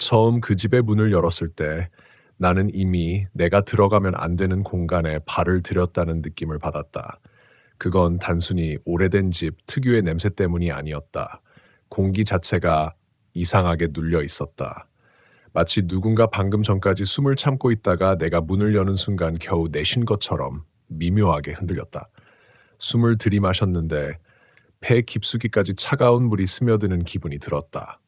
처음 그 집의 문을 열었을 때 나는 이미 내가 들어가면 안 되는 공간에 발을 들였다는 느낌을 받았다. 그건 단순히 오래된 집 특유의 냄새 때문이 아니었다. 공기 자체가 이상하게 눌려 있었다. 마치 누군가 방금 전까지 숨을 참고 있다가 내가 문을 여는 순간 겨우 내쉰 것처럼 미묘하게 흔들렸다. 숨을 들이마셨는데 폐 깊숙이까지 차가운 물이 스며드는 기분이 들었다.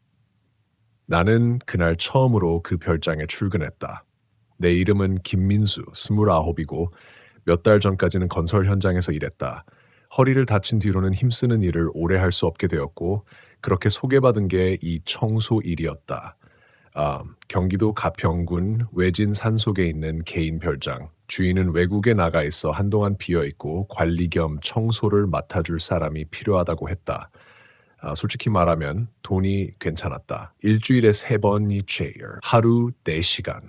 나는 그날 처음으로 그 별장에 출근했다. 내 이름은 김민수, 29이고 몇 달 전까지는 건설 현장에서 일했다. 허리를 다친 뒤로는 힘쓰는 일을 오래 할 수 없게 되었고 그렇게 소개받은 게 이 청소 일이었다. 경기도 가평군 외진 산속에 있는 개인 별장. 주인은 외국에 나가 있어 한동안 비어 있고 관리 겸 청소를 맡아줄 사람이 필요하다고 했다. 솔직히 말하면 돈이 괜찮았다. 일주일에 3번이 제일, 하루 4시간.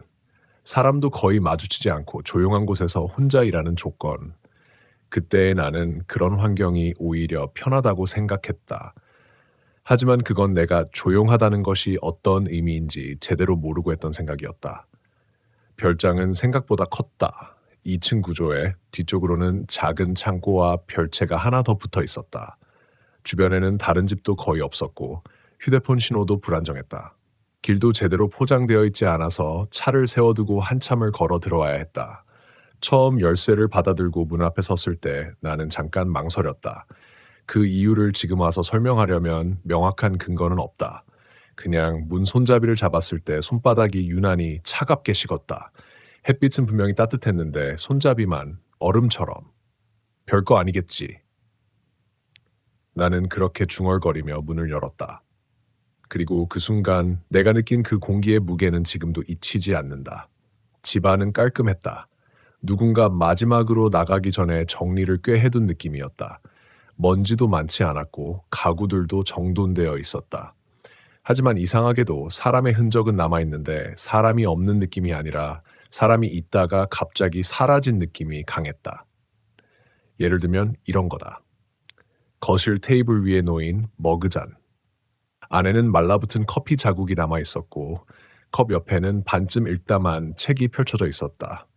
사람도 거의 마주치지 않고 조용한 곳에서 혼자 일하는 조건. 그때 나는 그런 환경이 오히려 편하다고 생각했다. 하지만 그건 내가 조용하다는 것이 어떤 의미인지 제대로 모르고 했던 생각이었다. 별장은 생각보다 컸다. 2층 구조에 뒤쪽으로는 작은 창고와 별채가 하나 더 붙어 있었다. 주변에는 다른 집도 거의 없었고 휴대폰 신호도 불안정했다. 길도 제대로 포장되어 있지 않아서 차를 세워두고 한참을 걸어 들어와야 했다. 처음 열쇠를 받아들고 문 앞에 섰을 때 나는 잠깐 망설였다. 그 이유를 지금 와서 설명하려면 명확한 근거는 없다. 그냥 문 손잡이를 잡았을 때 손바닥이 유난히 차갑게 식었다. 햇빛은 분명히 따뜻했는데 손잡이만 얼음처럼. 별거 아니겠지. 나는 그렇게 중얼거리며 문을 열었다. 그리고 그 순간 내가 느낀 그 공기의 무게는 지금도 잊히지 않는다. 집안은 깔끔했다. 누군가 마지막으로 나가기 전에 정리를 꽤 해둔 느낌이었다. 먼지도 많지 않았고 가구들도 정돈되어 있었다. 하지만 이상하게도 사람의 흔적은 남아있는데 사람이 없는 느낌이 아니라 사람이 있다가 갑자기 사라진 느낌이 강했다. 예를 들면 이런 거다. 거실 테이블 위에 놓인 머그잔. 안에는 말라붙은 커피 자국이 남아있었고 컵 옆에는 반쯤 읽다만 책이 펼쳐져 있었다.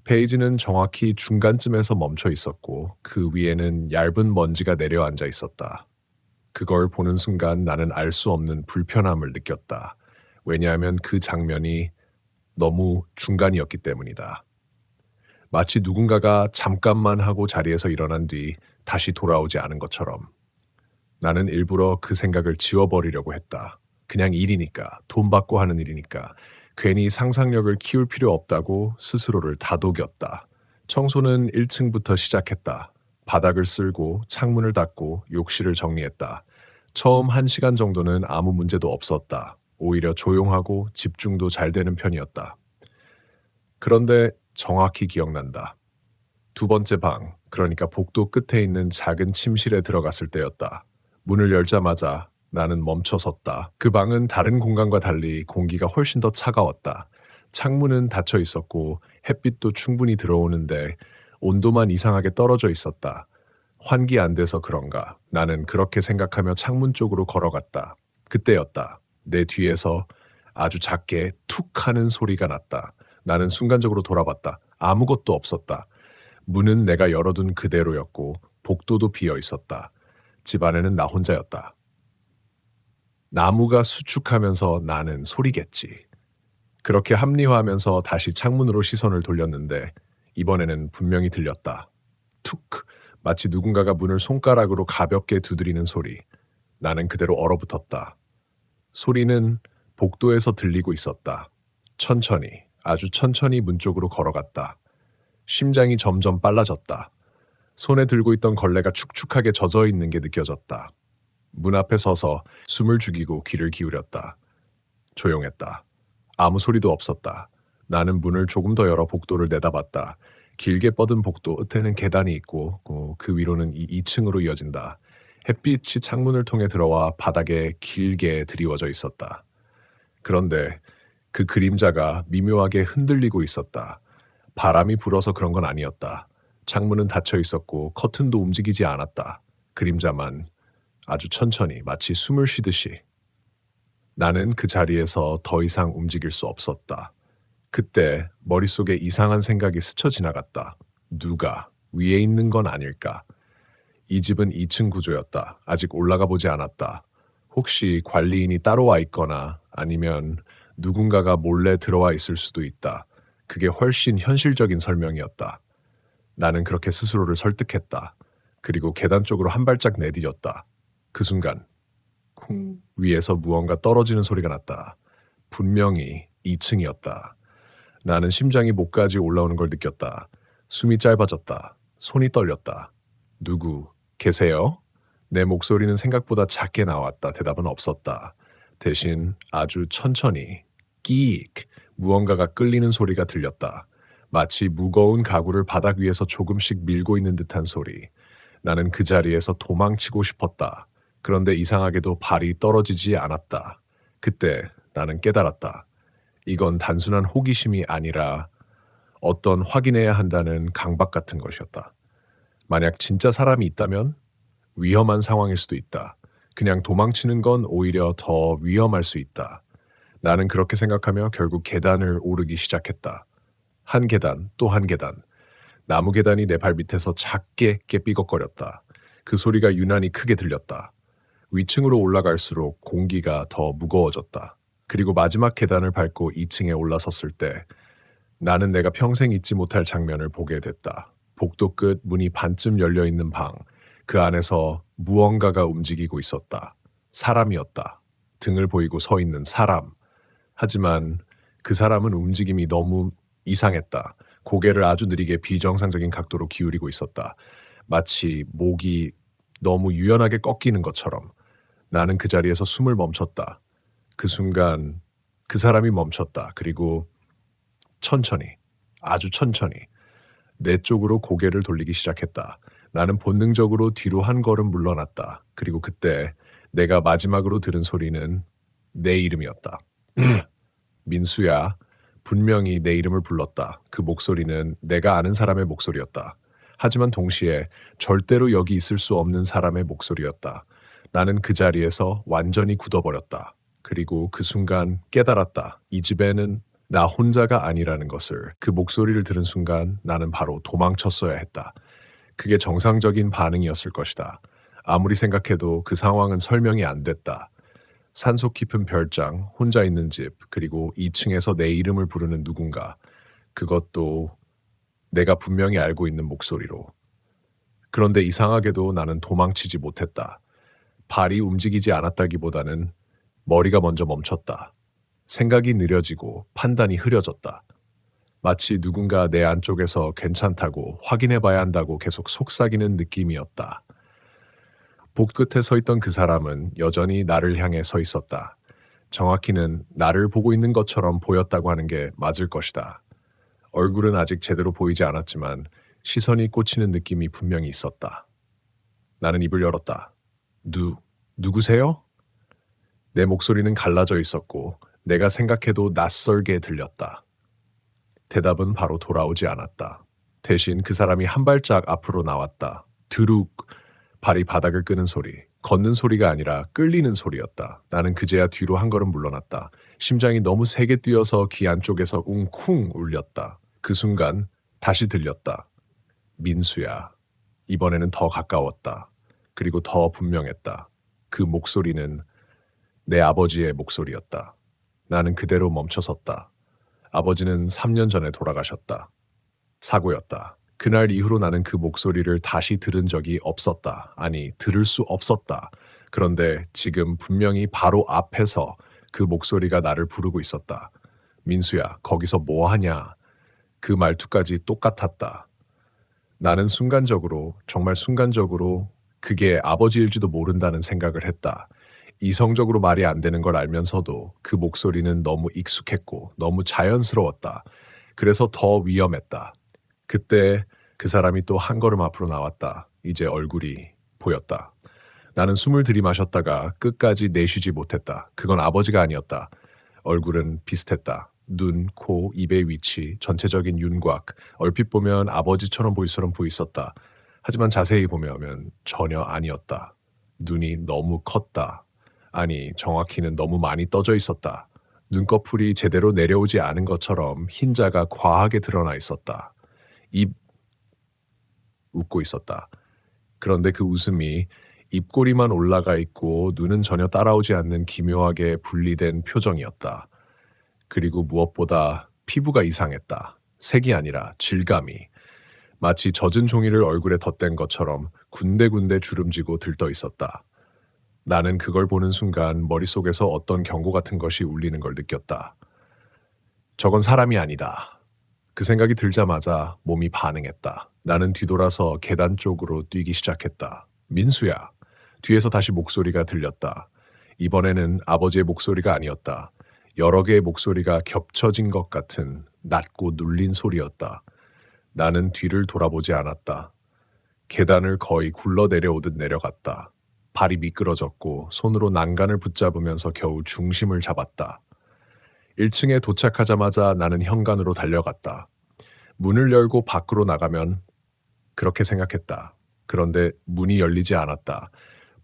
페이지는 정확히 중간쯤에서 멈춰 있었고 그 위에는 얇은 먼지가 내려앉아 있었다. 그걸 보는 순간 나는 알 수 없는 불편함을 느꼈다. 왜냐하면 그 장면이 너무 중간이었기 때문이다. 마치 누군가가 잠깐만 하고 자리에서 일어난 뒤 다시 돌아오지 않은 것처럼. 나는 일부러 그 생각을 지워버리려고 했다. 그냥 일이니까, 돈 받고 하는 일이니까. 괜히 상상력을 키울 필요 없다고 스스로를 다독였다. 청소는 1층부터 시작했다. 바닥을 쓸고 창문을 닫고 욕실을 정리했다. 처음 1시간 정도는 아무 문제도 없었다. 오히려 조용하고 집중도 잘 되는 편이었다. 그런데 정확히 기억난다. 2번째 방, 그러니까 복도 끝에 있는 작은 침실에 들어갔을 때였다. 문을 열자마자 나는 멈춰 섰다. 그 방은 다른 공간과 달리 공기가 훨씬 더 차가웠다. 창문은 닫혀 있었고 햇빛도 충분히 들어오는데 온도만 이상하게 떨어져 있었다. 환기 안 돼서 그런가. 나는 그렇게 생각하며 창문 쪽으로 걸어갔다. 그때였다. 내 뒤에서 아주 작게 툭 하는 소리가 났다. 나는 순간적으로 돌아봤다. 아무것도 없었다. 문은 내가 열어둔 그대로였고 복도도 비어 있었다. 집 안에는 나 혼자였다. 나무가 수축하면서 나는 소리겠지. 그렇게 합리화하면서 다시 창문으로 시선을 돌렸는데 이번에는 분명히 들렸다. 툭! 마치 누군가가 문을 손가락으로 가볍게 두드리는 소리. 나는 그대로 얼어붙었다. 소리는 복도에서 들리고 있었다. 천천히, 아주 천천히 문 쪽으로 걸어갔다. 심장이 점점 빨라졌다. 손에 들고 있던 걸레가 축축하게 젖어 있는 게 느껴졌다. 문 앞에 서서 숨을 죽이고 귀를 기울였다. 조용했다. 아무 소리도 없었다. 나는 문을 조금 더 열어 복도를 내다봤다. 길게 뻗은 복도 끝에는 계단이 있고 그 위로는 2층으로 이어진다. 햇빛이 창문을 통해 들어와 바닥에 길게 드리워져 있었다. 그런데 그 그림자가 미묘하게 흔들리고 있었다. 바람이 불어서 그런 건 아니었다. 창문은 닫혀 있었고 커튼도 움직이지 않았다. 그림자만 아주 천천히 마치 숨을 쉬듯이. 나는 그 자리에서 더 이상 움직일 수 없었다. 그때 머릿속에 이상한 생각이 스쳐 지나갔다. 누가 위에 있는 건 아닐까? 이 집은 2층 구조였다. 아직 올라가 보지 않았다. 혹시 관리인이 따로 와 있거나 아니면 누군가가 몰래 들어와 있을 수도 있다. 그게 훨씬 현실적인 설명이었다. 나는 그렇게 스스로를 설득했다. 그리고 계단 쪽으로 한 발짝 내디뎠다. 그 순간 쿵 위에서 무언가 떨어지는 소리가 났다. 분명히 2층이었다. 나는 심장이 목까지 올라오는 걸 느꼈다. 숨이 짧아졌다. 손이 떨렸다. 누구 계세요? 내 목소리는 생각보다 작게 나왔다. 대답은 없었다. 대신 아주 천천히 끼익 무언가가 끌리는 소리가 들렸다. 마치 무거운 가구를 바닥 위에서 조금씩 밀고 있는 듯한 소리. 나는 그 자리에서 도망치고 싶었다. 그런데 이상하게도 발이 떨어지지 않았다. 그때 나는 깨달았다. 이건 단순한 호기심이 아니라 어떤 확인해야 한다는 강박 같은 것이었다. 만약 진짜 사람이 있다면 위험한 상황일 수도 있다. 그냥 도망치는 건 오히려 더 위험할 수 있다. 나는 그렇게 생각하며 결국 계단을 오르기 시작했다. 한 계단, 또 한 계단. 나무 계단이 내 발 밑에서 작게 삐걱거렸다. 그 소리가 유난히 크게 들렸다. 위층으로 올라갈수록 공기가 더 무거워졌다. 그리고 마지막 계단을 밟고 2층에 올라섰을 때 나는 내가 평생 잊지 못할 장면을 보게 됐다. 복도 끝 문이 반쯤 열려 있는 방. 그 안에서 무언가가 움직이고 있었다. 사람이었다. 등을 보이고 서 있는 사람. 하지만 그 사람은 움직임이 너무 이상했다. 고개를 아주 느리게 비정상적인 각도로 기울이고 있었다. 마치 목이 너무 유연하게 꺾이는 것처럼. 나는 그 자리에서 숨을 멈췄다. 그 순간 그 사람이 멈췄다. 그리고 천천히, 아주 천천히 내 쪽으로 고개를 돌리기 시작했다. 나는 본능적으로 뒤로 한 걸음 물러났다. 그리고 그때 내가 마지막으로 들은 소리는 내 이름이었다. 민수야, 분명히 내 이름을 불렀다. 그 목소리는 내가 아는 사람의 목소리였다. 하지만 동시에 절대로 여기 있을 수 없는 사람의 목소리였다. 나는 그 자리에서 완전히 굳어버렸다. 그리고 그 순간 깨달았다. 이 집에는 나 혼자가 아니라는 것을. 그 목소리를 들은 순간 나는 바로 도망쳤어야 했다. 그게 정상적인 반응이었을 것이다. 아무리 생각해도 그 상황은 설명이 안 됐다. 산속 깊은 별장, 혼자 있는 집, 그리고 2층에서 내 이름을 부르는 누군가. 그것도 내가 분명히 알고 있는 목소리로. 그런데 이상하게도 나는 도망치지 못했다. 발이 움직이지 않았다기보다는 머리가 먼저 멈췄다. 생각이 느려지고 판단이 흐려졌다. 마치 누군가 내 안쪽에서 괜찮다고 확인해봐야 한다고 계속 속삭이는 느낌이었다. 복끝에 서 있던 그 사람은 여전히 나를 향해 서 있었다. 정확히는 나를 보고 있는 것처럼 보였다고 하는 게 맞을 것이다. 얼굴은 아직 제대로 보이지 않았지만 시선이 꽂히는 느낌이 분명히 있었다. 나는 입을 열었다. 누구세요? 내 목소리는 갈라져 있었고 내가 생각해도 낯설게 들렸다. 대답은 바로 돌아오지 않았다. 대신 그 사람이 한 발짝 앞으로 나왔다. 드룩, 발이 바닥을 끄는 소리, 걷는 소리가 아니라 끌리는 소리였다. 나는 그제야 뒤로 한 걸음 물러났다. 심장이 너무 세게 뛰어서 귀 안쪽에서 웅쿵 울렸다. 그 순간 다시 들렸다. 민수야. 이번에는 더 가까웠다. 그리고 더 분명했다. 그 목소리는 내 아버지의 목소리였다. 나는 그대로 멈춰섰다. 아버지는 3년 전에 돌아가셨다. 사고였다. 그날 이후로 나는 그 목소리를 다시 들은 적이 없었다. 아니, 들을 수 없었다. 그런데 지금 분명히 바로 앞에서 그 목소리가 나를 부르고 있었다. 민수야, 거기서 뭐 하냐? 그 말투까지 똑같았다. 나는 순간적으로, 정말 순간적으로 그게 아버지일지도 모른다는 생각을 했다. 이성적으로 말이 안 되는 걸 알면서도 그 목소리는 너무 익숙했고 너무 자연스러웠다. 그래서 더 위험했다. 그때 그 사람이 또 한 걸음 앞으로 나왔다. 이제 얼굴이 보였다. 나는 숨을 들이마셨다가 끝까지 내쉬지 못했다. 그건 아버지가 아니었다. 얼굴은 비슷했다. 눈, 코, 입의 위치, 전체적인 윤곽. 얼핏 보면 아버지처럼 보일 수는 보였었다. 하지만 자세히 보면 전혀 아니었다. 눈이 너무 컸다. 아니, 정확히는 너무 많이 떠져 있었다. 눈꺼풀이 제대로 내려오지 않은 것처럼 흰자가 과하게 드러나 있었다. 입 웃고 있었다. 그런데 그 웃음이 입꼬리만 올라가 있고 눈은 전혀 따라오지 않는 기묘하게 분리된 표정이었다. 그리고 무엇보다 피부가 이상했다. 색이 아니라 질감이. 마치 젖은 종이를 얼굴에 덧댄 것처럼 군데군데 주름지고 들떠 있었다. 나는 그걸 보는 순간 머릿속에서 어떤 경고 같은 것이 울리는 걸 느꼈다. 저건 사람이 아니다. 그 생각이 들자마자 몸이 반응했다. 나는 뒤돌아서 계단 쪽으로 뛰기 시작했다. 민수야. 뒤에서 다시 목소리가 들렸다. 이번에는 아버지의 목소리가 아니었다. 여러 개의 목소리가 겹쳐진 것 같은 낮고 눌린 소리였다. 나는 뒤를 돌아보지 않았다. 계단을 거의 굴러 내려오듯 내려갔다. 발이 미끄러졌고 손으로 난간을 붙잡으면서 겨우 중심을 잡았다. 1층에 도착하자마자 나는 현관으로 달려갔다. 문을 열고 밖으로 나가면 그렇게 생각했다. 그런데 문이 열리지 않았다.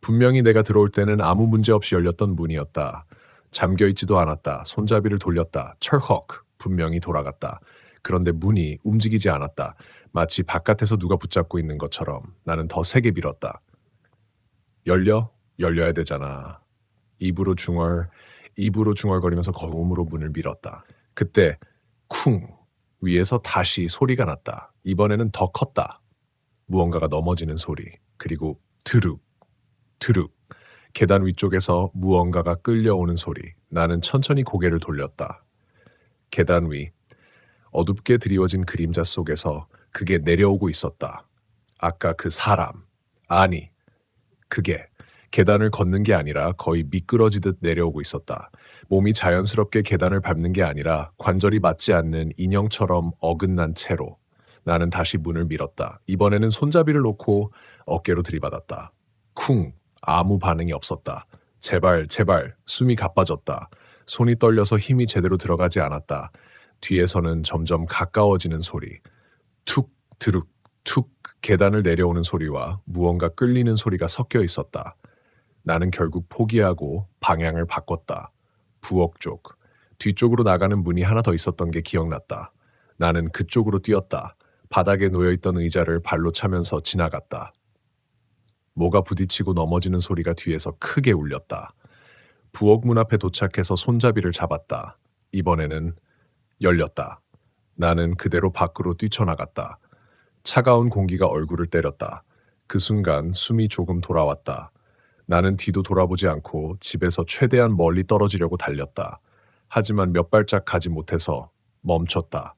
분명히 내가 들어올 때는 아무 문제 없이 열렸던 문이었다. 잠겨있지도 않았다. 손잡이를 돌렸다. 철컥! 분명히 돌아갔다. 그런데 문이 움직이지 않았다. 마치 바깥에서 누가 붙잡고 있는 것처럼. 나는 더 세게 밀었다. 열려야 되잖아. 입으로 중얼거리면서 거음으로 문을 밀었다. 그때 쿵! 위에서 다시 소리가 났다. 이번에는 더 컸다. 무언가가 넘어지는 소리. 그리고 드룩. 계단 위쪽에서 무언가가 끌려오는 소리. 나는 천천히 고개를 돌렸다. 계단 위. 어둡게 드리워진 그림자 속에서 그게 내려오고 있었다. 아까 그 사람. 아니, 그게 계단을 걷는 게 아니라 거의 미끄러지듯 내려오고 있었다. 몸이 자연스럽게 계단을 밟는 게 아니라 관절이 맞지 않는 인형처럼 어긋난 채로. 나는 다시 문을 밀었다. 이번에는 손잡이를 놓고 어깨로 들이받았다. 쿵! 아무 반응이 없었다. 제발, 숨이 가빠졌다. 손이 떨려서 힘이 제대로 들어가지 않았다. 뒤에서는 점점 가까워지는 소리. 툭, 드룩, 툭 계단을 내려오는 소리와 무언가 끌리는 소리가 섞여 있었다. 나는 결국 포기하고 방향을 바꿨다. 부엌 쪽. 뒤쪽으로 나가는 문이 하나 더 있었던 게 기억났다. 나는 그쪽으로 뛰었다. 바닥에 놓여있던 의자를 발로 차면서 지나갔다. 뭐가 부딪히고 넘어지는 소리가 뒤에서 크게 울렸다. 부엌 문 앞에 도착해서 손잡이를 잡았다. 이번에는 열렸다. 나는 그대로 밖으로 뛰쳐나갔다. 차가운 공기가 얼굴을 때렸다. 그 순간 숨이 조금 돌아왔다. 나는 뒤도 돌아보지 않고 집에서 최대한 멀리 떨어지려고 달렸다. 하지만 몇 발짝 가지 못해서 멈췄다.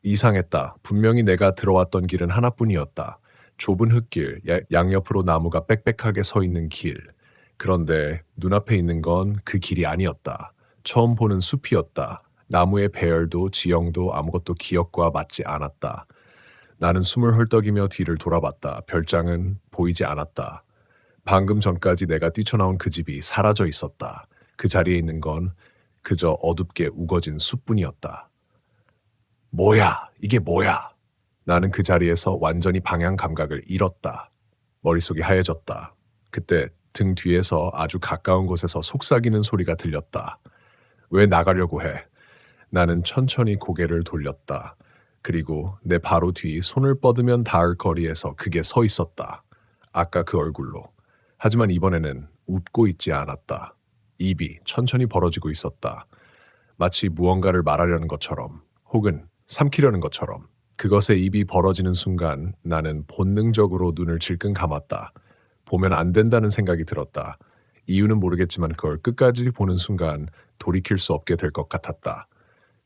이상했다. 분명히 내가 들어왔던 길은 하나뿐이었다. 좁은 흙길, 양옆으로 나무가 빽빽하게 서 있는 길. 그런데 눈앞에 있는 건 그 길이 아니었다. 처음 보는 숲이었다. 나무의 배열도 지형도 아무것도 기억과 맞지 않았다. 나는 숨을 헐떡이며 뒤를 돌아봤다. 별장은 보이지 않았다. 방금 전까지 내가 뛰쳐나온 그 집이 사라져 있었다. 그 자리에 있는 건 그저 어둡게 우거진 숲뿐이었다. 뭐야? 이게 뭐야? 나는 그 자리에서 완전히 방향 감각을 잃었다. 머릿속이 하얘졌다. 그때 등 뒤에서 아주 가까운 곳에서 속삭이는 소리가 들렸다. 왜 나가려고 해? 나는 천천히 고개를 돌렸다. 그리고 내 바로 뒤 손을 뻗으면 닿을 거리에서 그게 서 있었다. 아까 그 얼굴로. 하지만 이번에는 웃고 있지 않았다. 입이 천천히 벌어지고 있었다. 마치 무언가를 말하려는 것처럼 혹은 삼키려는 것처럼. 그것에 입이 벌어지는 순간 나는 본능적으로 눈을 질끈 감았다. 보면 안 된다는 생각이 들었다. 이유는 모르겠지만 그걸 끝까지 보는 순간 돌이킬 수 없게 될 것 같았다.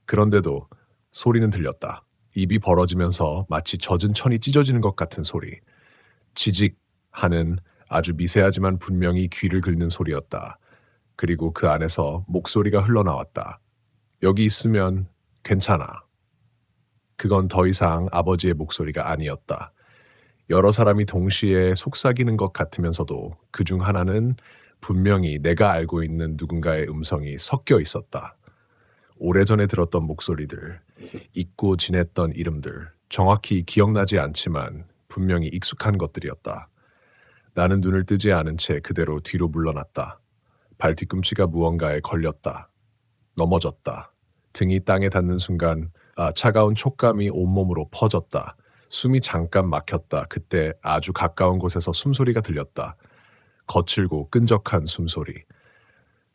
그런데도 소리는 들렸다. 입이 벌어지면서 마치 젖은 천이 찢어지는 것 같은 소리. 지직 하는 아주 미세하지만 분명히 귀를 긁는 소리였다. 그리고 그 안에서 목소리가 흘러나왔다. 여기 있으면 괜찮아. 그건 더 이상 아버지의 목소리가 아니었다. 여러 사람이 동시에 속삭이는 것 같으면서도 그중 하나는 분명히 내가 알고 있는 누군가의 음성이 섞여 있었다. 오래전에 들었던 목소리들, 잊고 지냈던 이름들, 정확히 기억나지 않지만 분명히 익숙한 것들이었다. 나는 눈을 뜨지 않은 채 그대로 뒤로 물러났다. 발 뒤꿈치가 무언가에 걸렸다. 넘어졌다. 등이 땅에 닿는 순간 차가운 촉감이 온몸으로 퍼졌다. 숨이 잠깐 막혔다. 그때 아주 가까운 곳에서 숨소리가 들렸다. 거칠고 끈적한 숨소리.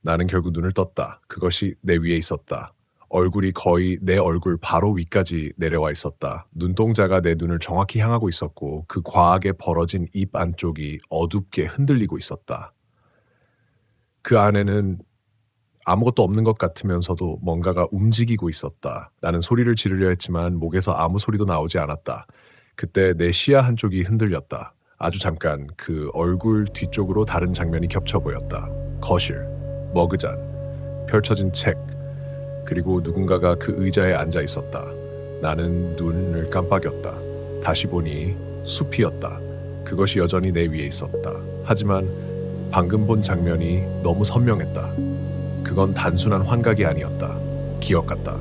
나는 결국 눈을 떴다. 그것이 내 위에 있었다. 얼굴이 거의 내 얼굴 바로 위까지 내려와 있었다. 눈동자가 내 눈을 정확히 향하고 있었고 그 과하게 벌어진 입 안쪽이 어둡게 흔들리고 있었다. 그 안에는 아무것도 없는 것 같으면서도 뭔가가 움직이고 있었다. 나는 소리를 지르려 했지만 목에서 아무 소리도 나오지 않았다. 그때 내 시야 한쪽이 흔들렸다. 아주 잠깐 그 얼굴 뒤쪽으로 다른 장면이 겹쳐 보였다. 거실, 머그잔, 펼쳐진 책, 그리고 누군가가 그 의자에 앉아 있었다. 나는 눈을 깜빡였다. 다시 보니 숲이었다. 그것이 여전히 내 위에 있었다. 하지만 방금 본 장면이 너무 선명했다. 그건 단순한 환각이 아니었다. 기억 같다.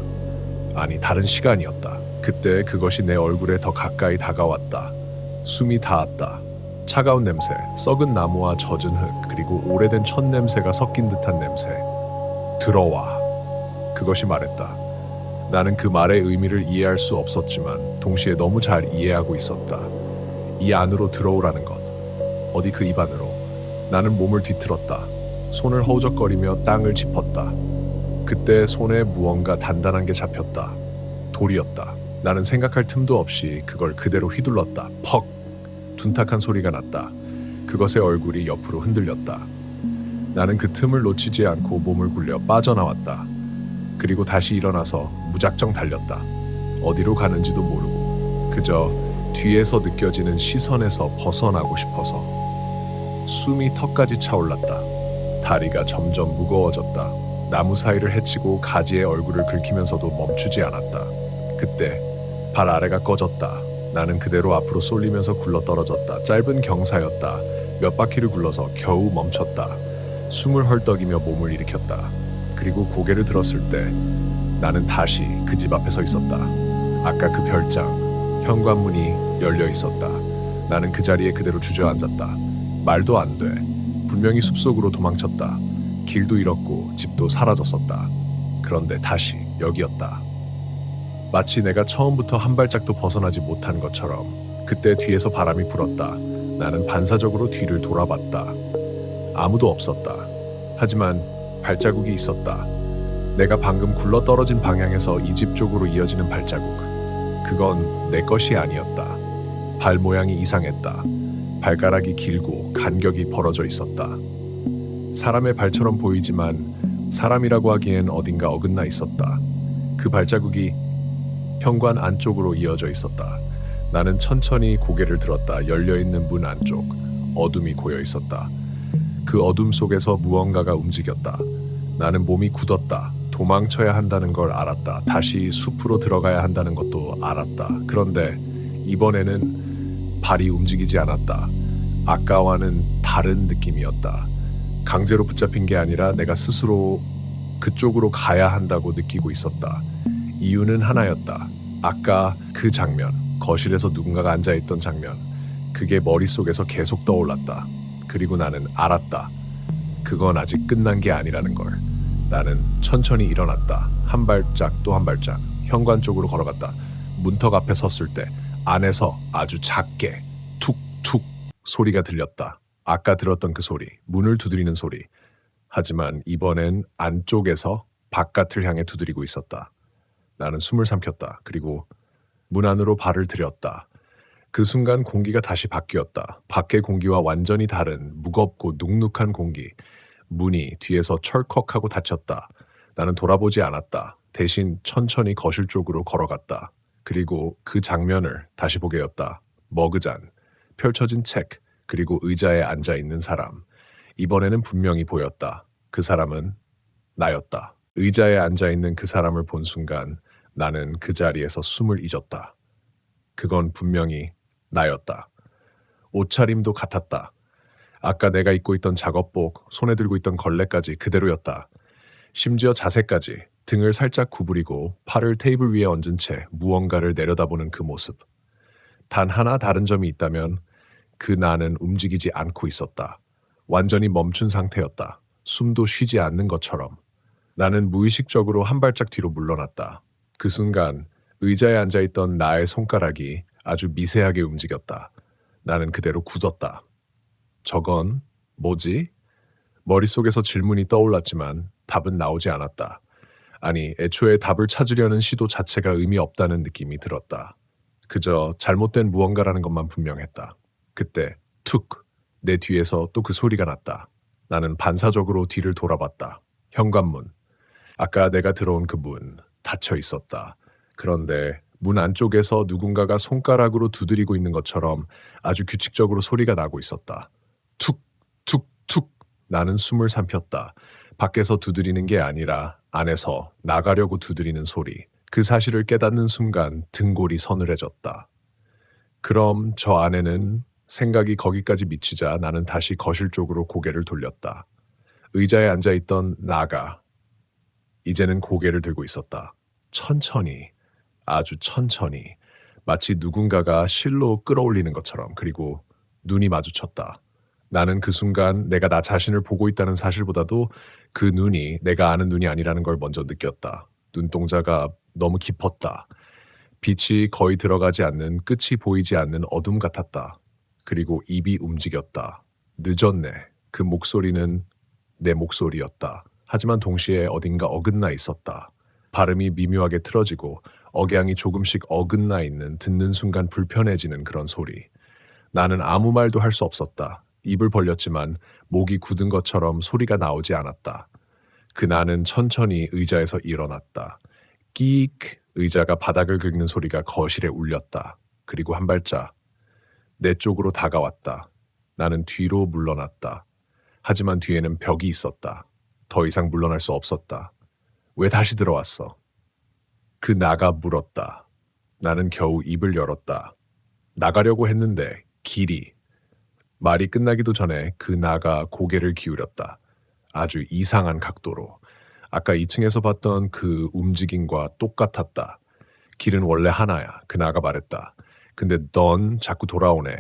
아니, 다른 시간이었다. 그때 그것이 내 얼굴에 더 가까이 다가왔다. 숨이 닿았다. 차가운 냄새, 썩은 나무와 젖은 흙, 그리고 오래된 첫 냄새가 섞인 듯한 냄새. 들어와. 그것이 말했다. 나는 그 말의 의미를 이해할 수 없었지만 동시에 너무 잘 이해하고 있었다. 이 안으로 들어오라는 것. 어디 그 입 안으로. 나는 몸을 뒤틀었다. 손을 허우적거리며 땅을 짚었다. 그때 손에 무언가 단단한 게 잡혔다. 돌이었다. 나는 생각할 틈도 없이 그걸 그대로 휘둘렀다. 퍽! 둔탁한 소리가 났다. 그것의 얼굴이 옆으로 흔들렸다. 나는 그 틈을 놓치지 않고 몸을 굴려 빠져나왔다. 그리고 다시 일어나서 무작정 달렸다. 어디로 가는지도 모르고 그저 뒤에서 느껴지는 시선에서 벗어나고 싶어서. 숨이 턱까지 차올랐다. 다리가 점점 무거워졌다. 나무 사이를 헤치고 가지의 얼굴을 긁히면서도 멈추지 않았다. 그때 발 아래가 꺼졌다. 나는 그대로 앞으로 쏠리면서 굴러떨어졌다. 짧은 경사였다. 몇 바퀴를 굴러서 겨우 멈췄다. 숨을 헐떡이며 몸을 일으켰다. 그리고 고개를 들었을 때 나는 다시 그 집 앞에 서 있었다. 아까 그 별장, 현관문이 열려 있었다. 나는 그 자리에 그대로 주저앉았다. 말도 안 돼. 분명히 숲속으로 도망쳤다. 길도 잃었고 집도 사라졌었다. 그런데 다시 여기였다. 마치 내가 처음부터 한 발짝도 벗어나지 못한 것처럼. 그때 뒤에서 바람이 불었다. 나는 반사적으로 뒤를 돌아봤다. 아무도 없었다. 하지만 발자국이 있었다. 내가 방금 굴러떨어진 방향에서 이 집 쪽으로 이어지는 발자국. 그건 내 것이 아니었다. 발 모양이 이상했다. 발가락이 길고 간격이 벌어져 있었다. 사람의 발처럼 보이지만 사람이라고 하기엔 어딘가 어긋나 있었다. 그 발자국이 현관 안쪽으로 이어져 있었다. 나는 천천히 고개를 들었다. 열려있는 문 안쪽. 어둠이 고여 있었다. 그 어둠 속에서 무언가가 움직였다. 나는 몸이 굳었다. 도망쳐야 한다는 걸 알았다. 다시 숲으로 들어가야 한다는 것도 알았다. 그런데 이번에는 발이 움직이지 않았다. 아까와는 다른 느낌이었다. 강제로 붙잡힌 게 아니라 내가 스스로 그쪽으로 가야 한다고 느끼고 있었다. 이유는 하나였다. 아까 그 장면, 거실에서 누군가가 앉아있던 장면. 그게 머릿속에서 계속 떠올랐다. 그리고 나는 알았다. 그건 아직 끝난 게 아니라는 걸. 나는 천천히 일어났다. 한 발짝 또 한 발짝 현관 쪽으로 걸어갔다. 문턱 앞에 섰을 때 안에서 아주 작게 툭툭 소리가 들렸다. 아까 들었던 그 소리, 문을 두드리는 소리. 하지만 이번엔 안쪽에서 바깥을 향해 두드리고 있었다. 나는 숨을 삼켰다. 그리고 문 안으로 발을 들였다. 그 순간 공기가 다시 바뀌었다. 밖의 공기와 완전히 다른 무겁고 눅눅한 공기. 문이 뒤에서 철컥하고 닫혔다. 나는 돌아보지 않았다. 대신 천천히 거실 쪽으로 걸어갔다. 그리고 그 장면을 다시 보게 되었다. 머그잔, 펼쳐진 책, 그리고 의자에 앉아있는 사람. 이번에는 분명히 보였다. 그 사람은 나였다. 의자에 앉아있는 그 사람을 본 순간 나는 그 자리에서 숨을 잊었다. 그건 분명히 나였다. 옷차림도 같았다. 아까 내가 입고 있던 작업복, 손에 들고 있던 걸레까지 그대로였다. 심지어 자세까지 등을 살짝 구부리고 팔을 테이블 위에 얹은 채 무언가를 내려다보는 그 모습. 단 하나 다른 점이 있다면 그 나는 움직이지 않고 있었다. 완전히 멈춘 상태였다. 숨도 쉬지 않는 것처럼. 나는 무의식적으로 한 발짝 뒤로 물러났다. 그 순간 의자에 앉아있던 나의 손가락이 아주 미세하게 움직였다. 나는 그대로 굳었다. 저건 뭐지? 머릿속에서 질문이 떠올랐지만 답은 나오지 않았다. 아니, 애초에 답을 찾으려는 시도 자체가 의미 없다는 느낌이 들었다. 그저 잘못된 무언가라는 것만 분명했다. 그때 툭! 내 뒤에서 또 그 소리가 났다. 나는 반사적으로 뒤를 돌아봤다. 현관문. 아까 내가 들어온 그 문, 닫혀 있었다. 그런데 문 안쪽에서 누군가가 손가락으로 두드리고 있는 것처럼 아주 규칙적으로 소리가 나고 있었다. 툭! 툭! 툭! 나는 숨을 삼켰다. 밖에서 두드리는 게 아니라 안에서 나가려고 두드리는 소리. 그 사실을 깨닫는 순간 등골이 서늘해졌다. 그럼 저 안에는 생각이 거기까지 미치자 나는 다시 거실 쪽으로 고개를 돌렸다. 의자에 앉아있던 나가 이제는 고개를 들고 있었다. 천천히, 아주 천천히, 마치 누군가가 실로 끌어올리는 것처럼. 그리고 눈이 마주쳤다. 나는 그 순간 내가 나 자신을 보고 있다는 사실보다도 그 눈이 내가 아는 눈이 아니라는 걸 먼저 느꼈다. 눈동자가 너무 깊었다. 빛이 거의 들어가지 않는, 끝이 보이지 않는 어둠 같았다. 그리고 입이 움직였다. 늦었네. 그 목소리는 내 목소리였다. 하지만 동시에 어딘가 어긋나 있었다. 발음이 미묘하게 틀어지고 억양이 조금씩 어긋나 있는, 듣는 순간 불편해지는 그런 소리. 나는 아무 말도 할 수 없었다. 입을 벌렸지만 목이 굳은 것처럼 소리가 나오지 않았다. 그 나는 천천히 의자에서 일어났다. 끼익! 의자가 바닥을 긁는 소리가 거실에 울렸다. 그리고 한 발짝 내 쪽으로 다가왔다. 나는 뒤로 물러났다. 하지만 뒤에는 벽이 있었다. 더 이상 물러날 수 없었다. 왜 다시 들어왔어? 그 나가 물었다. 나는 겨우 입을 열었다. 나가려고 했는데 길이. 말이 끝나기도 전에 그 나가 고개를 기울였다. 아주 이상한 각도로. 아까 2층에서 봤던 그 움직임과 똑같았다. 길은 원래 하나야. 그 나가 말했다. 근데 넌 자꾸 돌아오네.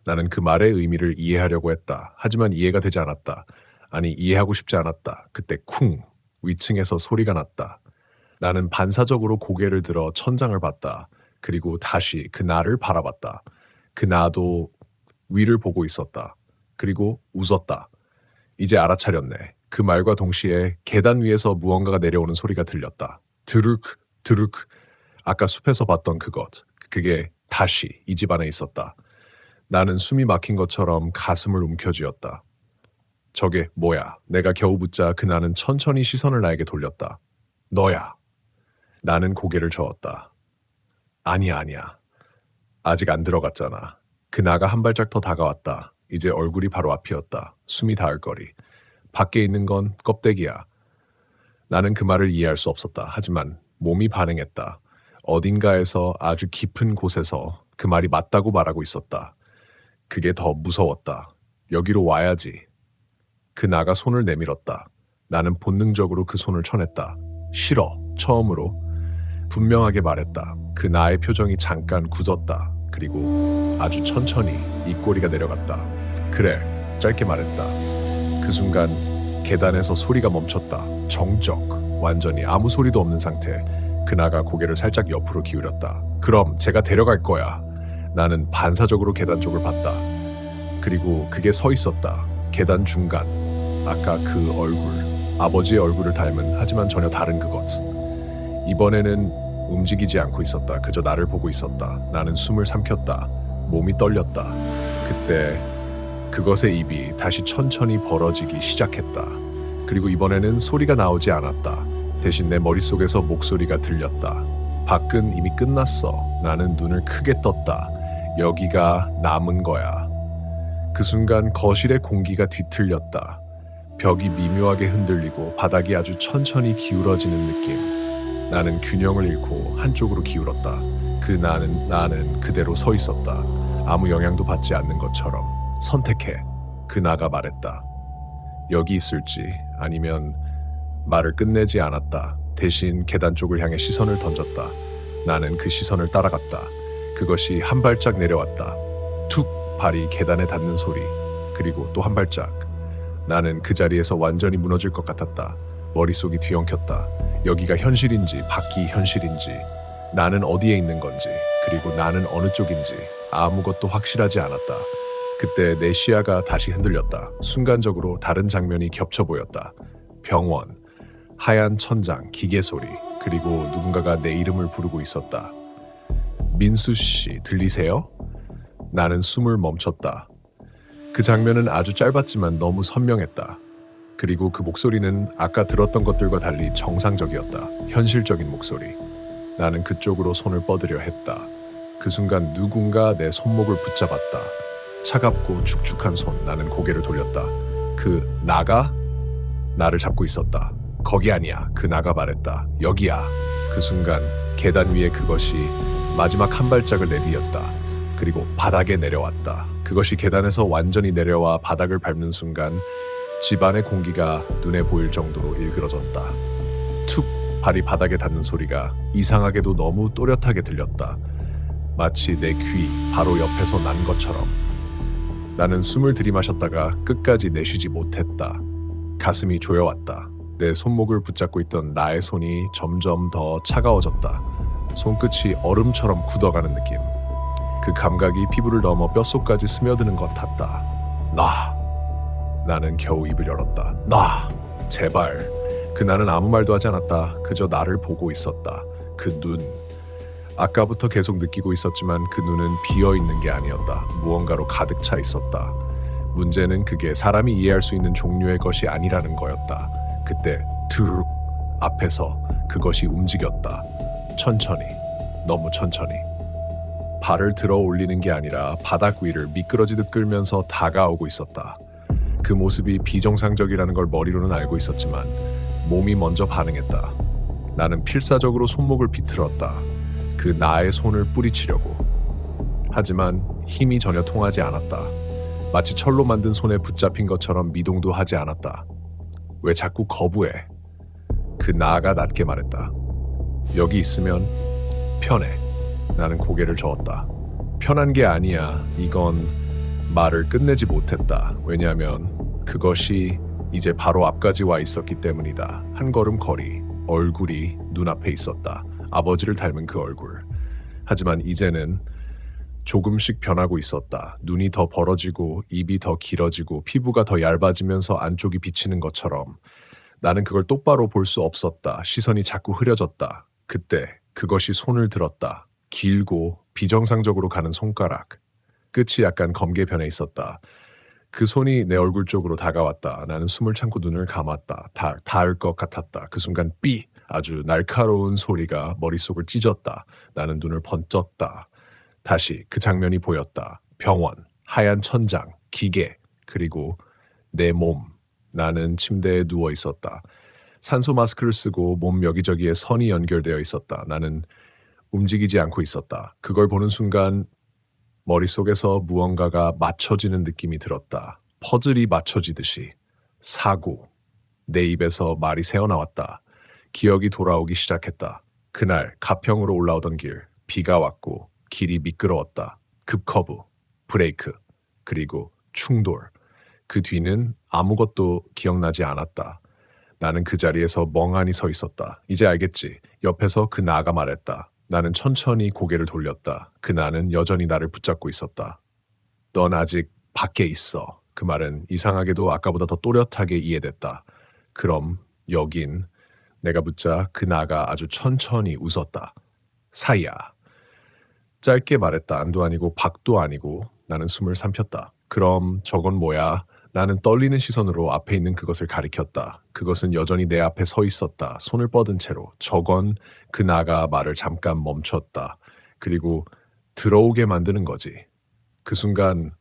나는 그 말의 의미를 이해하려고 했다. 하지만 이해가 되지 않았다. 아니, 이해하고 싶지 않았다. 그때 쿵! 위층에서 소리가 났다. 나는 반사적으로 고개를 들어 천장을 봤다. 그리고 다시 그 나를 바라봤다. 그 나도 위를 보고 있었다. 그리고 웃었다. 이제 알아차렸네. 그 말과 동시에 계단 위에서 무언가가 내려오는 소리가 들렸다. 드륵, 드륵. 아까 숲에서 봤던 그것. 그게 다시 이 집 안에 있었다. 나는 숨이 막힌 것처럼 가슴을 움켜쥐었다. 저게 뭐야? 내가 겨우 붙자 그 나는 천천히 시선을 나에게 돌렸다. 너야. 나는 고개를 저었다. 아니야. 아직 안 들어갔잖아. 그 나가 한 발짝 더 다가왔다. 이제 얼굴이 바로 앞이었다. 숨이 닿을 거리. 밖에 있는 건 껍데기야. 나는 그 말을 이해할 수 없었다. 하지만 몸이 반응했다. 어딘가에서 아주 깊은 곳에서 그 말이 맞다고 말하고 있었다. 그게 더 무서웠다. 여기로 와야지. 그 나가 손을 내밀었다. 나는 본능적으로 그 손을 쳐냈다. 싫어. 처음으로 분명하게 말했다. 그 나의 표정이 잠깐 굳었다. 그리고 아주 천천히 입꼬리가 내려갔다. 그래. 짧게 말했다. 그 순간 계단에서 소리가 멈췄다. 정적. 완전히 아무 소리도 없는 상태. 그 나가 고개를 살짝 옆으로 기울였다. 그럼 제가 데려갈 거야. 나는 반사적으로 계단 쪽을 봤다. 그리고 그게 서 있었다. 계단 중간. 아까 그 얼굴. 아버지의 얼굴을 닮은 하지만 전혀 다른 그것. 이번에는 움직이지 않고 있었다. 그저 나를 보고 있었다. 나는 숨을 삼켰다. 몸이 떨렸다. 그때 그것의 입이 다시 천천히 벌어지기 시작했다. 그리고 이번에는 소리가 나오지 않았다. 대신 내 머릿속에서 목소리가 들렸다. 밖은 이미 끝났어. 나는 눈을 크게 떴다. 여기가 남은 거야. 그 순간 거실의 공기가 뒤틀렸다. 벽이 미묘하게 흔들리고 바닥이 아주 천천히 기울어지는 느낌. 나는 균형을 잃고 한쪽으로 기울었다. 그 나는 그대로 서 있었다. 아무 영향도 받지 않는 것처럼. 선택해. 그 나가 말했다. 여기 있을지 아니면 말을 끝내지 않았다. 대신 계단 쪽을 향해 시선을 던졌다. 나는 그 시선을 따라갔다. 그것이 한 발짝 내려왔다. 툭! 발이 계단에 닿는 소리. 그리고 또 한 발짝. 나는 그 자리에서 완전히 무너질 것 같았다. 머릿속이 뒤엉켰다. 여기가 현실인지 밖이 현실인지, 나는 어디에 있는 건지, 그리고 나는 어느 쪽인지 아무것도 확실하지 않았다. 그때 내 시야가 다시 흔들렸다. 순간적으로 다른 장면이 겹쳐 보였다. 병원, 하얀 천장, 기계 소리, 그리고 누군가가 내 이름을 부르고 있었다. 민수 씨, 들리세요? 나는 숨을 멈췄다. 그 장면은 아주 짧았지만 너무 선명했다. 그리고 그 목소리는 아까 들었던 것들과 달리 정상적이었다. 현실적인 목소리. 나는 그쪽으로 손을 뻗으려 했다. 그 순간 누군가 내 손목을 붙잡았다. 차갑고 축축한 손. 나는 고개를 돌렸다. 그 나가? 나를 잡고 있었다. 거기 아니야. 그 나가 말했다. 여기야. 그 순간 계단 위에 그것이 마지막 한 발짝을 내디뎠다. 그리고 바닥에 내려왔다. 그것이 계단에서 완전히 내려와 바닥을 밟는 순간 집안의 공기가 눈에 보일 정도로 일그러졌다. 툭! 발이 바닥에 닿는 소리가 이상하게도 너무 또렷하게 들렸다. 마치 내 귀 바로 옆에서 난 것처럼. 나는 숨을 들이마셨다가 끝까지 내쉬지 못했다. 가슴이 조여왔다. 내 손목을 붙잡고 있던 나의 손이 점점 더 차가워졌다. 손끝이 얼음처럼 굳어가는 느낌. 그 감각이 피부를 넘어 뼛속까지 스며드는 것 같다. 나! 나는 겨우 입을 열었다. 나! 제발. 그 나는 아무 말도 하지 않았다. 그저 나를 보고 있었다. 그 눈. 아까부터 계속 느끼고 있었지만 그 눈은 비어있는 게 아니었다. 무언가로 가득 차 있었다. 문제는 그게 사람이 이해할 수 있는 종류의 것이 아니라는 거였다. 그때 드르륵 앞에서 그것이 움직였다. 천천히. 너무 천천히. 발을 들어 올리는 게 아니라 바닥 위를 미끄러지듯 끌면서 다가오고 있었다. 그 모습이 비정상적이라는 걸 머리로는 알고 있었지만 몸이 먼저 반응했다. 나는 필사적으로 손목을 비틀었다. 그 나의 손을 뿌리치려고. 하지만 힘이 전혀 통하지 않았다. 마치 철로 만든 손에 붙잡힌 것처럼 미동도 하지 않았다. 왜 자꾸 거부해? 그 나가 낮게 말했다. 여기 있으면 편해. 나는 고개를 저었다. 편한 게 아니야. 이건 말을 끝내지 못했다. 왜냐하면 그것이 이제 바로 앞까지 와 있었기 때문이다. 한 걸음 거리, 얼굴이 눈앞에 있었다. 아버지를 닮은 그 얼굴. 하지만 이제는 조금씩 변하고 있었다. 눈이 더 벌어지고 입이 더 길어지고 피부가 더 얇아지면서 안쪽이 비치는 것처럼. 나는 그걸 똑바로 볼 수 없었다. 시선이 자꾸 흐려졌다. 그때 그것이 손을 들었다. 길고 비정상적으로 가는 손가락. 끝이 약간 검게 변해 있었다. 그 손이 내 얼굴 쪽으로 다가왔다. 나는 숨을 참고 눈을 감았다. 닿을 것 같았다. 그 순간 삐! 아주 날카로운 소리가 머릿속을 찢었다. 나는 눈을 번쩍다. 다시 그 장면이 보였다. 병원, 하얀 천장, 기계, 그리고 내 몸. 나는 침대에 누워 있었다. 산소 마스크를 쓰고 몸 여기저기에 선이 연결되어 있었다. 나는 움직이지 않고 있었다. 그걸 보는 순간 머릿속에서 무언가가 맞춰지는 느낌이 들었다. 퍼즐이 맞춰지듯이. 사고. 내 입에서 말이 새어나왔다. 기억이 돌아오기 시작했다. 그날 가평으로 올라오던 길. 비가 왔고 길이 미끄러웠다. 급커브, 브레이크, 그리고 충돌. 그 뒤는 아무것도 기억나지 않았다. 나는 그 자리에서 멍하니 서 있었다. 이제 알겠지. 옆에서 그 나가 말했다. 나는 천천히 고개를 돌렸다. 그 나는 여전히 나를 붙잡고 있었다. 넌 아직 밖에 있어. 그 말은 이상하게도 아까보다 더 또렷하게 이해됐다. 그럼 여긴 내가 묻자 그 나가 아주 천천히 웃었다. 사이야. 짧게 말했다. 안도 아니고 박도 아니고. 나는 숨을 삼켰다. 그럼 저건 뭐야? 나는 떨리는 시선으로 앞에 있는 그것을 가리켰다. 그것은 여전히 내 앞에 서 있었다. 손을 뻗은 채로. 저건 그 나가 말을 잠깐 멈췄다. 그리고 들어오게 만드는 거지. 그 순간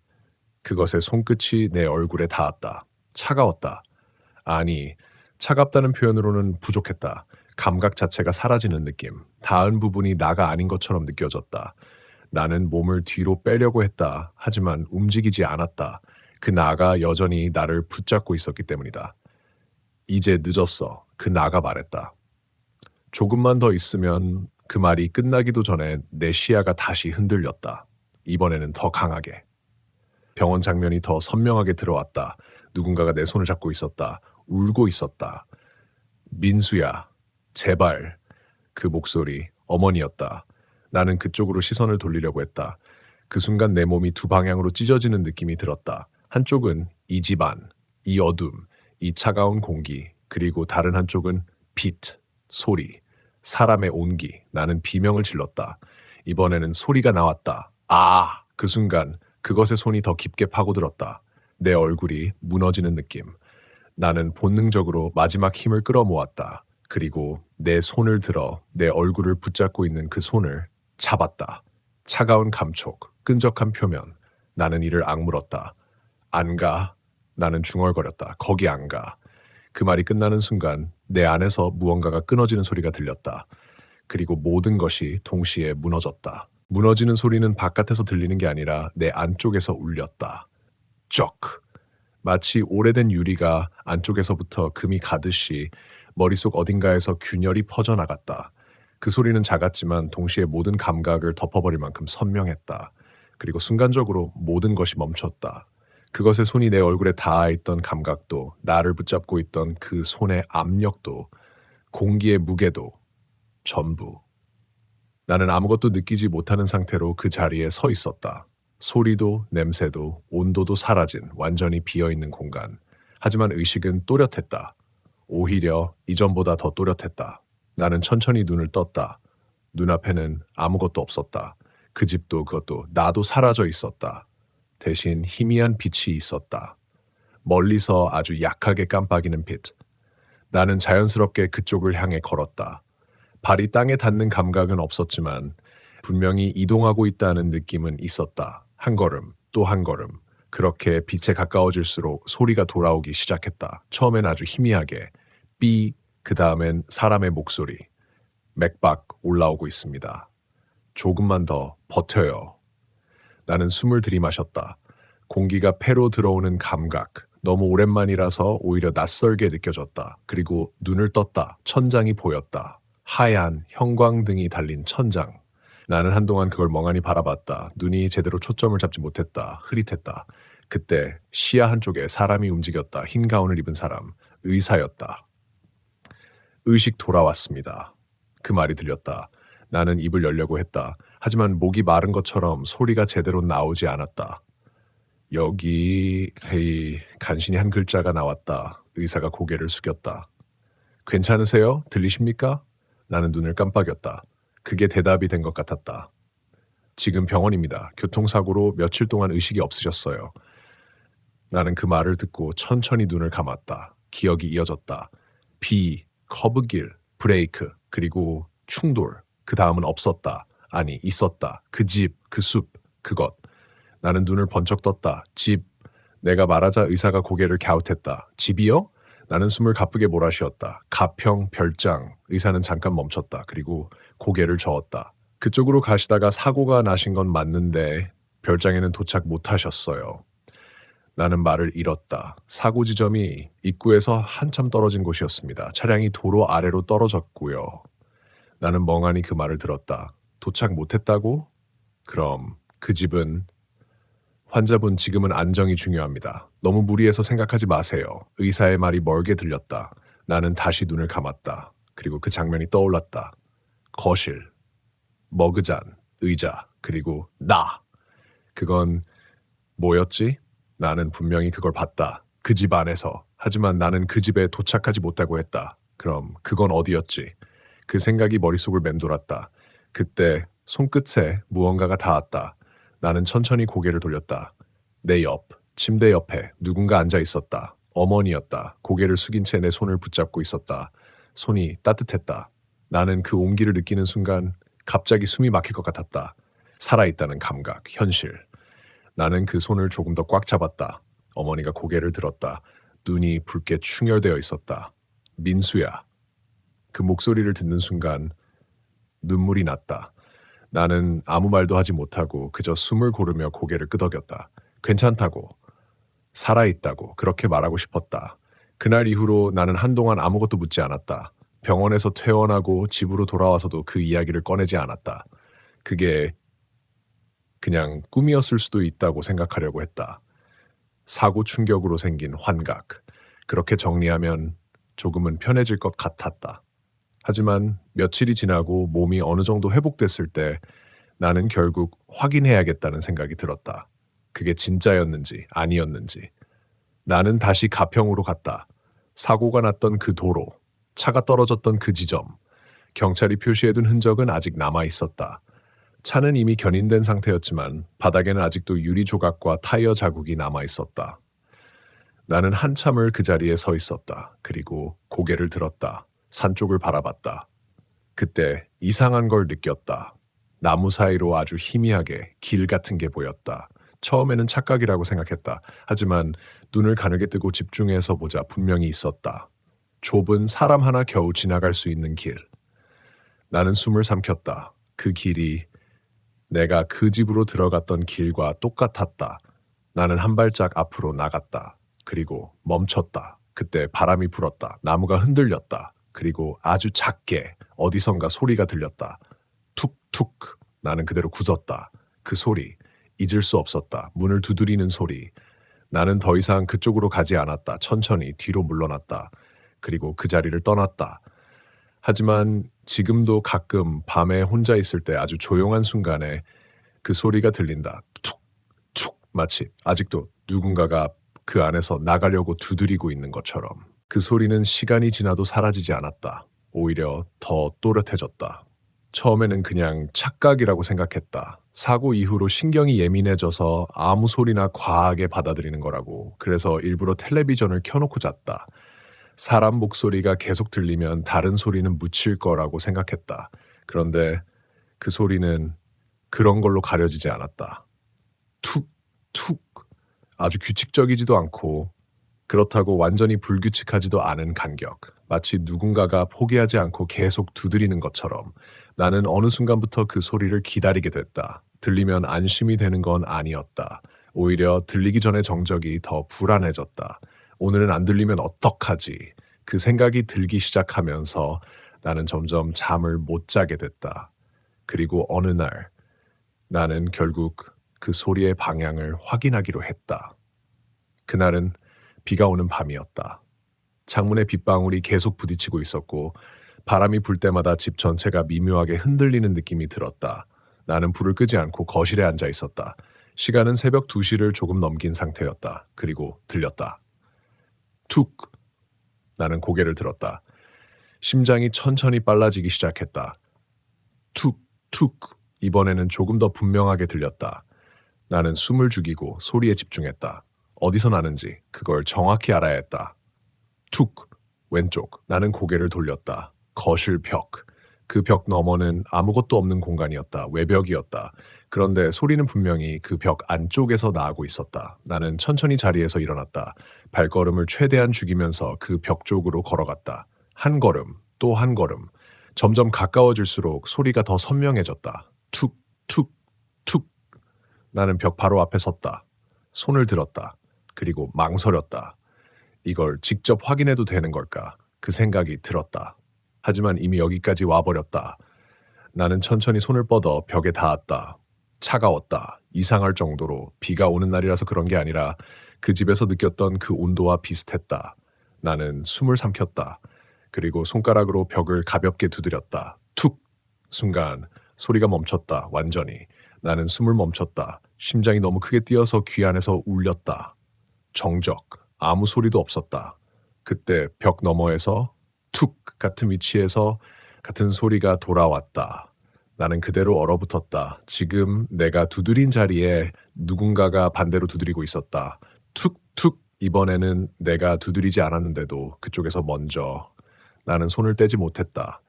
그것의 손끝이 내 얼굴에 닿았다. 차가웠다. 아니, 차갑다는 표현으로는 부족했다. 감각 자체가 사라지는 느낌. 닿은 부분이 나가 아닌 것처럼 느껴졌다. 나는 몸을 뒤로 빼려고 했다. 하지만 움직이지 않았다. 그 나가 여전히 나를 붙잡고 있었기 때문이다. 이제 늦었어. 그 나가 말했다. 조금만 더 있으면. 그 말이 끝나기도 전에 내 시야가 다시 흔들렸다. 이번에는 더 강하게. 병원 장면이 더 선명하게 들어왔다. 누군가가 내 손을 잡고 있었다. 울고 있었다. 민수야, 제발. 그 목소리, 어머니였다. 나는 그쪽으로 시선을 돌리려고 했다. 그 순간 내 몸이 두 방향으로 찢어지는 느낌이 들었다. 한쪽은 이 집안, 이 어둠, 이 차가운 공기, 그리고 다른 한쪽은 빛, 소리, 사람의 온기. 나는 비명을 질렀다. 이번에는 소리가 나왔다. 아! 그 순간 그것의 손이 더 깊게 파고들었다. 내 얼굴이 무너지는 느낌. 나는 본능적으로 마지막 힘을 끌어모았다. 그리고 내 손을 들어 내 얼굴을 붙잡고 있는 그 손을 잡았다. 차가운 감촉, 끈적한 표면. 나는 이를 악물었다. 안 가. 나는 중얼거렸다. 거기 안 가. 그 말이 끝나는 순간 내 안에서 무언가가 끊어지는 소리가 들렸다. 그리고 모든 것이 동시에 무너졌다. 무너지는 소리는 바깥에서 들리는 게 아니라 내 안쪽에서 울렸다. 쩍! 마치 오래된 유리가 안쪽에서부터 금이 가듯이 머릿속 어딘가에서 균열이 퍼져나갔다. 그 소리는 작았지만 동시에 모든 감각을 덮어버릴 만큼 선명했다. 그리고 순간적으로 모든 것이 멈췄다. 그것의 손이 내 얼굴에 닿아있던 감각도, 나를 붙잡고 있던 그 손의 압력도, 공기의 무게도, 전부. 나는 아무것도 느끼지 못하는 상태로 그 자리에 서 있었다. 소리도, 냄새도, 온도도 사라진 완전히 비어있는 공간. 하지만 의식은 또렷했다. 오히려 이전보다 더 또렷했다. 나는 천천히 눈을 떴다. 눈앞에는 아무것도 없었다. 그 집도 그것도 나도 사라져 있었다. 대신 희미한 빛이 있었다. 멀리서 아주 약하게 깜빡이는 빛. 나는 자연스럽게 그쪽을 향해 걸었다. 발이 땅에 닿는 감각은 없었지만 분명히 이동하고 있다는 느낌은 있었다. 한 걸음, 또 한 걸음. 그렇게 빛에 가까워질수록 소리가 돌아오기 시작했다. 처음엔 아주 희미하게. 삐, 그 다음엔 사람의 목소리. 맥박 올라오고 있습니다. 조금만 더 버텨요. 나는 숨을 들이마셨다. 공기가 폐로 들어오는 감각. 너무 오랜만이라서 오히려 낯설게 느껴졌다. 그리고 눈을 떴다. 천장이 보였다. 하얀 형광등이 달린 천장. 나는 한동안 그걸 멍하니 바라봤다. 눈이 제대로 초점을 잡지 못했다. 흐릿했다. 그때 시야 한쪽에 사람이 움직였다. 흰 가운을 입은 사람. 의사였다. 의식 돌아왔습니다. 그 말이 들렸다. 나는 입을 열려고 했다. 하지만 목이 마른 것처럼 소리가 제대로 나오지 않았다. 여기, 헤이, 간신히 한 글자가 나왔다. 의사가 고개를 숙였다. 괜찮으세요? 들리십니까? 나는 눈을 깜빡였다. 그게 대답이 된 것 같았다. 지금 병원입니다. 교통사고로 며칠 동안 의식이 없으셨어요. 나는 그 말을 듣고 천천히 눈을 감았다. 기억이 이어졌다. 비, 커브길, 브레이크, 그리고 충돌. 그 다음은 없었다. 아니, 있었다. 그 집, 그 숲, 그것. 나는 눈을 번쩍 떴다. 집. 내가 말하자 의사가 고개를 갸웃했다. 집이요? 나는 숨을 가쁘게 몰아쉬었다. 가평, 별장. 의사는 잠깐 멈췄다. 그리고 고개를 저었다. 그쪽으로 가시다가 사고가 나신 건 맞는데 별장에는 도착 못하셨어요. 나는 말을 잃었다. 사고 지점이 입구에서 한참 떨어진 곳이었습니다. 차량이 도로 아래로 떨어졌고요. 나는 멍하니 그 말을 들었다. 도착 못했다고? 그럼 그 집은? 환자분 지금은 안정이 중요합니다. 너무 무리해서 생각하지 마세요. 의사의 말이 멀게 들렸다. 나는 다시 눈을 감았다. 그리고 그 장면이 떠올랐다. 거실, 머그잔, 의자, 그리고 나. 그건 뭐였지? 나는 분명히 그걸 봤다. 그 집 안에서. 하지만 나는 그 집에 도착하지 못하고 했다. 그럼 그건 어디였지? 그 생각이 머릿속을 맴돌았다. 그때 손끝에 무언가가 닿았다. 나는 천천히 고개를 돌렸다. 내 옆, 침대 옆에 누군가 앉아 있었다. 어머니였다. 고개를 숙인 채 내 손을 붙잡고 있었다. 손이 따뜻했다. 나는 그 온기를 느끼는 순간 갑자기 숨이 막힐 것 같았다. 살아있다는 감각, 현실. 나는 그 손을 조금 더 꽉 잡았다. 어머니가 고개를 들었다. 눈이 붉게 충혈되어 있었다. 민수야. 그 목소리를 듣는 순간 눈물이 났다. 나는 아무 말도 하지 못하고 그저 숨을 고르며 고개를 끄덕였다. 괜찮다고, 살아있다고 그렇게 말하고 싶었다. 그날 이후로 나는 한동안 아무것도 묻지 않았다. 병원에서 퇴원하고 집으로 돌아와서도 그 이야기를 꺼내지 않았다. 그게 그냥 꿈이었을 수도 있다고 생각하려고 했다. 사고 충격으로 생긴 환각. 그렇게 정리하면 조금은 편해질 것 같았다. 하지만 며칠이 지나고 몸이 어느 정도 회복됐을 때 나는 결국 확인해야겠다는 생각이 들었다. 그게 진짜였는지 아니었는지. 나는 다시 가평으로 갔다. 사고가 났던 그 도로, 차가 떨어졌던 그 지점, 경찰이 표시해둔 흔적은 아직 남아 있었다. 차는 이미 견인된 상태였지만 바닥에는 아직도 유리 조각과 타이어 자국이 남아 있었다. 나는 한참을 그 자리에 서 있었다. 그리고 고개를 들었다. 산 쪽을 바라봤다. 그때 이상한 걸 느꼈다. 나무 사이로 아주 희미하게 길 같은 게 보였다. 처음에는 착각이라고 생각했다. 하지만 눈을 가늘게 뜨고 집중해서 보자 분명히 있었다. 좁은 사람 하나 겨우 지나갈 수 있는 길. 나는 숨을 삼켰다. 그 길이 내가 그 집으로 들어갔던 길과 똑같았다. 나는 한 발짝 앞으로 나갔다. 그리고 멈췄다. 그때 바람이 불었다. 나무가 흔들렸다. 그리고 아주 작게 어디선가 소리가 들렸다. 툭툭. 나는 그대로 굳었다. 그 소리. 잊을 수 없었다. 문을 두드리는 소리. 나는 더 이상 그쪽으로 가지 않았다. 천천히 뒤로 물러났다. 그리고 그 자리를 떠났다. 하지만 지금도 가끔 밤에 혼자 있을 때 아주 조용한 순간에 그 소리가 들린다. 툭, 툭. 마치 아직도 누군가가 그 안에서 나가려고 두드리고 있는 것처럼. 그 소리는 시간이 지나도 사라지지 않았다. 오히려 더 또렷해졌다. 처음에는 그냥 착각이라고 생각했다. 사고 이후로 신경이 예민해져서 아무 소리나 과하게 받아들이는 거라고. 그래서 일부러 텔레비전을 켜놓고 잤다. 사람 목소리가 계속 들리면 다른 소리는 묻힐 거라고 생각했다. 그런데 그 소리는 그런 걸로 가려지지 않았다. 툭, 툭. 아주 규칙적이지도 않고 그렇다고 완전히 불규칙하지도 않은 간격. 마치 누군가가 포기하지 않고 계속 두드리는 것처럼. 나는 어느 순간부터 그 소리를 기다리게 됐다. 들리면 안심이 되는 건 아니었다. 오히려 들리기 전의 정적이 더 불안해졌다. 오늘은 안 들리면 어떡하지? 그 생각이 들기 시작하면서 나는 점점 잠을 못 자게 됐다. 그리고 어느 날 나는 결국 그 소리의 방향을 확인하기로 했다. 그날은 비가 오는 밤이었다. 창문에 빗방울이 계속 부딪히고 있었고 바람이 불 때마다 집 전체가 미묘하게 흔들리는 느낌이 들었다. 나는 불을 끄지 않고 거실에 앉아 있었다. 시간은 새벽 2시를 조금 넘긴 상태였다. 그리고 들렸다. 툭! 나는 고개를 들었다. 심장이 천천히 빨라지기 시작했다. 툭! 툭! 이번에는 조금 더 분명하게 들렸다. 나는 숨을 죽이고 소리에 집중했다. 어디서 나는지 그걸 정확히 알아야 했다. 툭! 왼쪽. 나는 고개를 돌렸다. 거실 벽. 그 벽 너머는 아무것도 없는 공간이었다. 외벽이었다. 그런데 소리는 분명히 그 벽 안쪽에서 나오고 있었다. 나는 천천히 자리에서 일어났다. 발걸음을 최대한 죽이면서 그 벽 쪽으로 걸어갔다. 한 걸음, 또 한 걸음. 점점 가까워질수록 소리가 더 선명해졌다. 툭, 툭, 툭. 나는 벽 바로 앞에 섰다. 손을 들었다. 그리고 망설였다. 이걸 직접 확인해도 되는 걸까? 그 생각이 들었다. 하지만 이미 여기까지 와버렸다. 나는 천천히 손을 뻗어 벽에 닿았다. 차가웠다. 이상할 정도로. 비가 오는 날이라서 그런 게 아니라 그 집에서 느꼈던 그 온도와 비슷했다. 나는 숨을 삼켰다. 그리고 손가락으로 벽을 가볍게 두드렸다. 툭! 순간 소리가 멈췄다. 완전히. 나는 숨을 멈췄다. 심장이 너무 크게 뛰어서 귀 안에서 울렸다. 정적. 아무 소리도 없었다. 그때 벽 너머에서 툭 같은 위치에서 같은 소리가 돌아왔다. 나는 그대로 얼어붙었다. 지금 내가 두드린 자리에 누군가가 반대로 두드리고 있었다. 툭툭. 이번에는 내가 두드리지 않았는데도 그쪽에서 먼저. 나는 손을 떼지 못했다.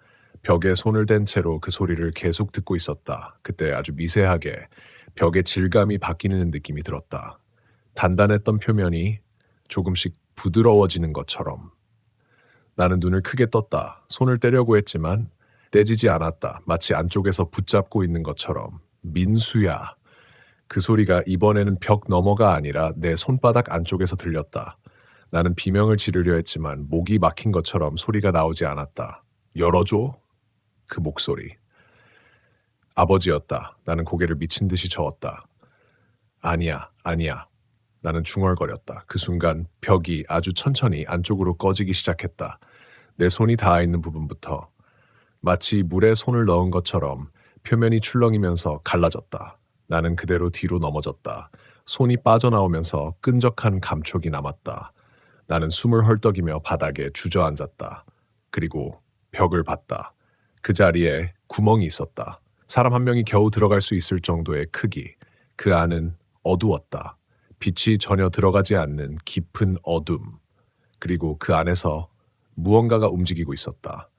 벽에 손을 댄 채로 그 소리를 계속 듣고 있었다. 그때 아주 미세하게 벽의 질감이 바뀌는 느낌이 들었다. 단단했던 표면이 조금씩 부드러워지는 것처럼. 나는 눈을 크게 떴다. 손을 떼려고 했지만 떼지지 않았다. 마치 안쪽에서 붙잡고 있는 것처럼. 민수야. 그 소리가 이번에는 벽 너머가 아니라 내 손바닥 안쪽에서 들렸다. 나는 비명을 지르려 했지만 목이 막힌 것처럼 소리가 나오지 않았다. 열어줘? 그 목소리. 아버지였다. 나는 고개를 미친 듯이 저었다. 아니야, 아니야. 나는 중얼거렸다. 그 순간 벽이 아주 천천히 안쪽으로 꺼지기 시작했다. 내 손이 닿아 있는 부분부터 마치 물에 손을 넣은 것처럼 표면이 출렁이면서 갈라졌다. 나는 그대로 뒤로 넘어졌다. 손이 빠져나오면서 끈적한 감촉이 남았다. 나는 숨을 헐떡이며 바닥에 주저앉았다. 그리고 벽을 봤다. 그 자리에 구멍이 있었다. 사람 한 명이 겨우 들어갈 수 있을 정도의 크기. 그 안은 어두웠다. 빛이 전혀 들어가지 않는 깊은 어둠. 그리고 그 안에서 무언가가 움직이고 있었다.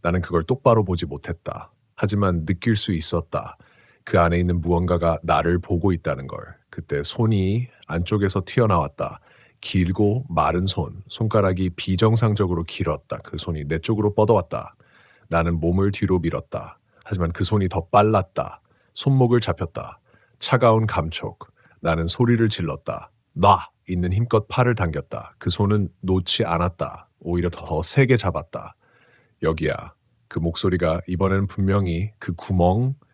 나는 그걸 똑바로 보지 못했다. 하지만 느낄 수 있었다. 그 안에 있는 무언가가 나를 보고 있다는 걸. 그때 손이 안쪽에서 튀어나왔다. 길고 마른 손, 손가락이 비정상적으로 길었다. 그 손이 내 쪽으로 뻗어왔다. 나는 몸을 뒤로 밀었다. 하지만 그 손이 더 빨랐다. 손목을 잡혔다. 차가운 감촉. 나는 소리를 질렀다. 놔! 있는 힘껏 팔을 당겼다. 그 손은 놓지 않았다. 오히려 더 세게 잡았다. 여기야. 그 목소리가 이번에는 분명히 그 구멍,